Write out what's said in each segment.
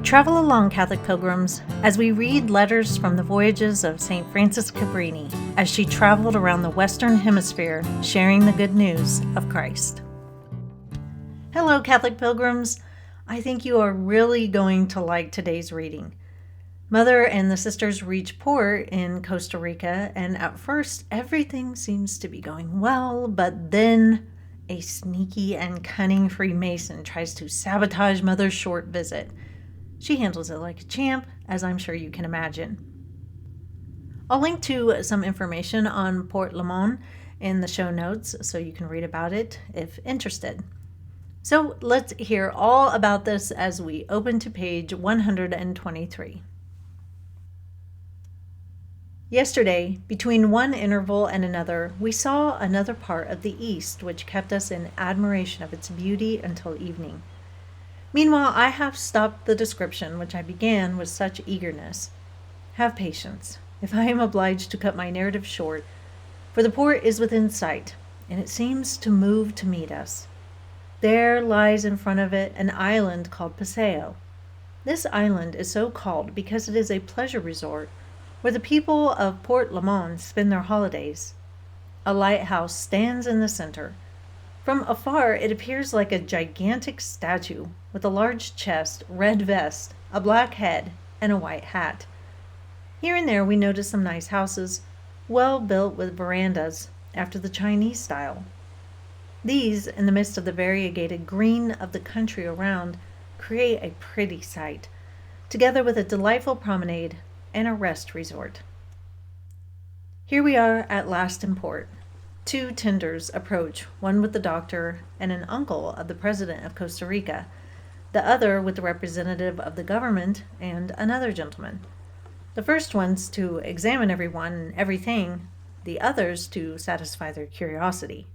Travel along, Catholic pilgrims, as we read letters from the voyages of St. Frances Cabrini as she traveled around the Western Hemisphere sharing the good news of Christ. Hello, Catholic pilgrims. I think you are really going to like today's reading. Mother and the sisters reach port in Costa Rica, and at first everything seems to be going well, but then a sneaky and cunning Freemason tries to sabotage Mother's short visit. She handles it like a champ, as I'm sure you can imagine. I'll link to some information on Port Limon in the show notes so you can read about it if interested. So let's hear all about this as we open to page 123. Yesterday, between one interval and another, we saw another part of the east which kept us in admiration of its beauty until evening. Meanwhile, I have stopped the description which I began with such eagerness. Have patience, if I am obliged to cut my narrative short, for the port is within sight, and it seems to move to meet us. There lies in front of it an island called Paseo. This island is so called because it is a pleasure resort where the people of Port Limon spend their holidays. A lighthouse stands in the center. From afar, it appears like a gigantic statue with a large chest, red vest, a black head, and a white hat. Here and there we notice some nice houses, well built with verandas, after the Chinese style. These, in the midst of the variegated green of the country around, create a pretty sight, together with a delightful promenade and a rest resort. Here we are at last in port. Two tenders approach, one with the doctor and an uncle of the president of Costa Rica, the other with the representative of the government and another gentleman. The first one's to examine everyone and everything, the others to satisfy their curiosity.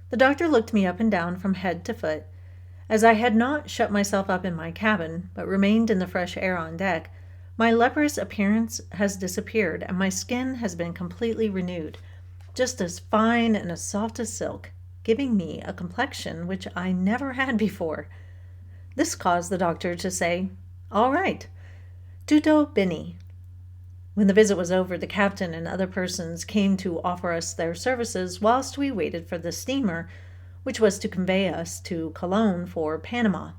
The doctor looked me up and down from head to foot. As I had not shut myself up in my cabin, but remained in the fresh air on deck, my leprous appearance has disappeared and my skin has been completely renewed, just as fine and as soft as silk, giving me a complexion which I never had before. This caused the doctor to say, "All right, tutto bene." When the visit was over, the captain and other persons came to offer us their services whilst we waited for the steamer, which was to convey us to Colon for Panama.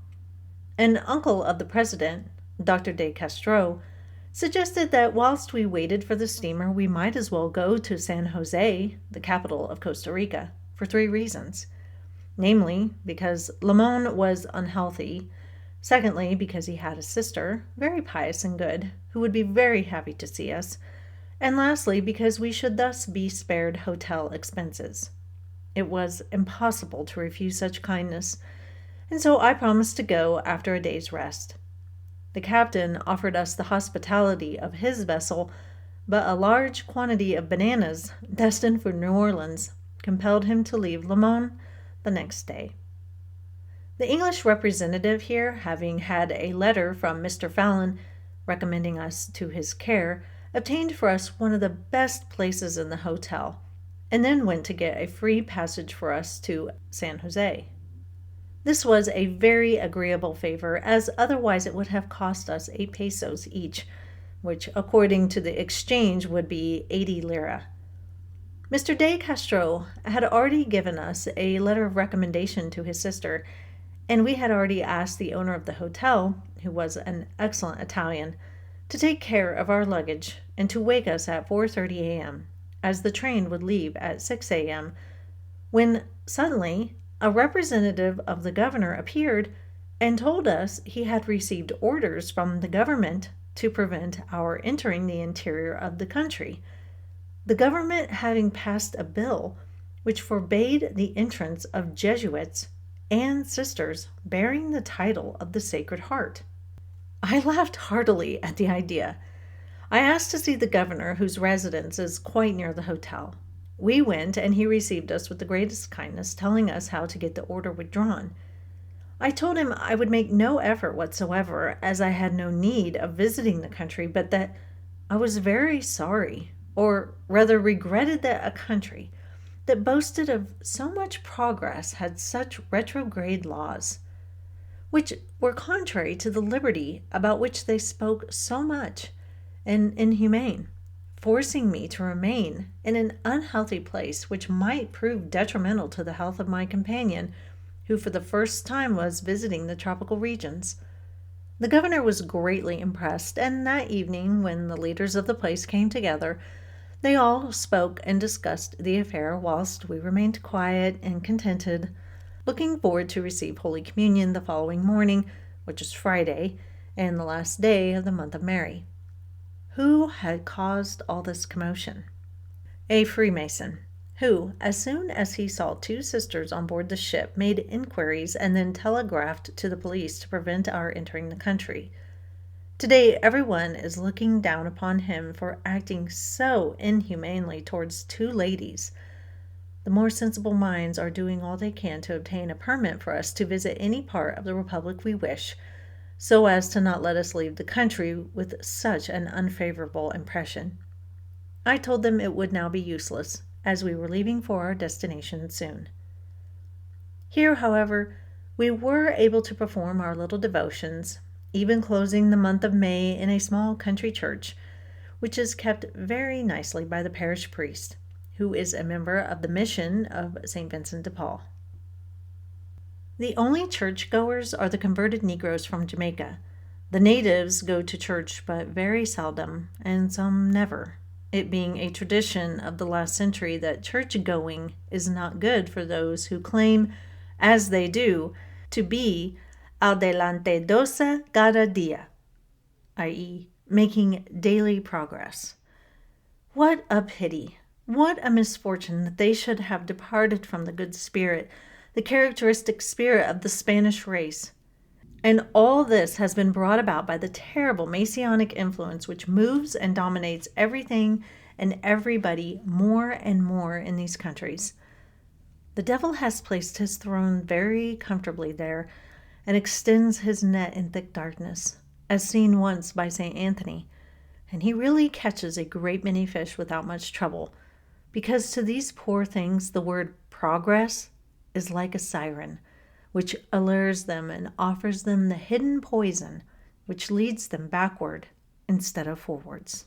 An uncle of the president, Dr. de Castro, suggested that whilst we waited for the steamer, we might as well go to San Jose, the capital of Costa Rica, for 3 reasons. Namely, because Limon was unhealthy; secondly, because he had a sister, very pious and good, who would be very happy to see us; and lastly, because we should thus be spared hotel expenses. It was impossible to refuse such kindness, and so I promised to go after a day's rest. The captain offered us the hospitality of his vessel, but a large quantity of bananas, destined for New Orleans, compelled him to leave Limon the next day. The English representative here, having had a letter from Mr. Fallon recommending us to his care, obtained for us one of the best places in the hotel, and then went to get a free passage for us to San Jose. This was a very agreeable favor, as otherwise it would have cost us 8 pesos each, which according to the exchange would be 80 lira. Mr. de Castro had already given us a letter of recommendation to his sister, and we had already asked the owner of the hotel, who was an excellent Italian, to take care of our luggage and to wake us at 4:30 a.m., as the train would leave at 6 a.m., when suddenly a representative of the governor appeared and told us he had received orders from the government to prevent our entering the interior of the country, the government having passed a bill which forbade the entrance of Jesuits and sisters bearing the title of the Sacred Heart. I laughed heartily at the idea. I asked to see the governor, whose residence is quite near the hotel. We went, and he received us with the greatest kindness, telling us how to get the order withdrawn. I told him I would make no effort whatsoever, as I had no need of visiting the country, but that I was very sorry, or rather regretted that a country that boasted of so much progress had such retrograde laws. which were contrary to the liberty about which they spoke so much, and inhumane, forcing me to remain in an unhealthy place which might prove detrimental to the health of my companion, who for the first time was visiting the tropical regions. The governor was greatly impressed, and that evening, when the leaders of the place came together, they all spoke and discussed the affair whilst we remained quiet and contented, looking forward to receive Holy Communion the following morning, which was Friday, and the last day of the month of Mary. Who had caused all this commotion? A Freemason, who, as soon as he saw two sisters on board the ship, made inquiries and then telegraphed to the police to prevent our entering the country. Today, everyone is looking down upon him for acting so inhumanely towards two ladies. The more sensible minds are doing all they can to obtain a permit for us to visit any part of the Republic we wish, so as to not let us leave the country with such an unfavorable impression. I told them it would now be useless, as we were leaving for our destination soon. Here, however, we were able to perform our little devotions, even closing the month of May in a small country church, which is kept very nicely by the parish priest, who is a member of the mission of St. Vincent de Paul. The only church-goers are the converted Negroes from Jamaica. The natives go to church but very seldom, and some never, it being a tradition of the last century that church-going is not good for those who claim, as they do, to be adelantados cada dia, i.e., making daily progress. What a pity! What a misfortune that they should have departed from the good spirit, the characteristic spirit of the Spanish race. And all this has been brought about by the terrible Masonic influence which moves and dominates everything and everybody more and more in these countries. The devil has placed his throne very comfortably there, and extends his net in thick darkness, as seen once by St. Anthony, and he really catches a great many fish without much trouble, because to these poor things the word progress is like a siren, which allures them and offers them the hidden poison which leads them backward instead of forwards.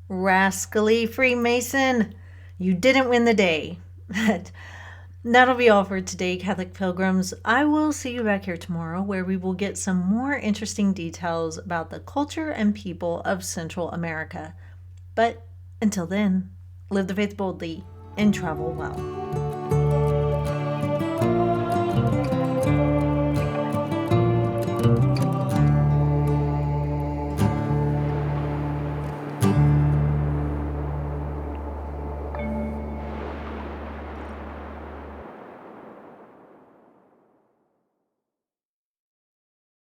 Rascally Freemason! You didn't win the day. But that'll be all for today, Catholic Pilgrims. I will see you back here tomorrow, where we will get some more interesting details about the culture and people of Central America. But until then, live the faith boldly and travel well.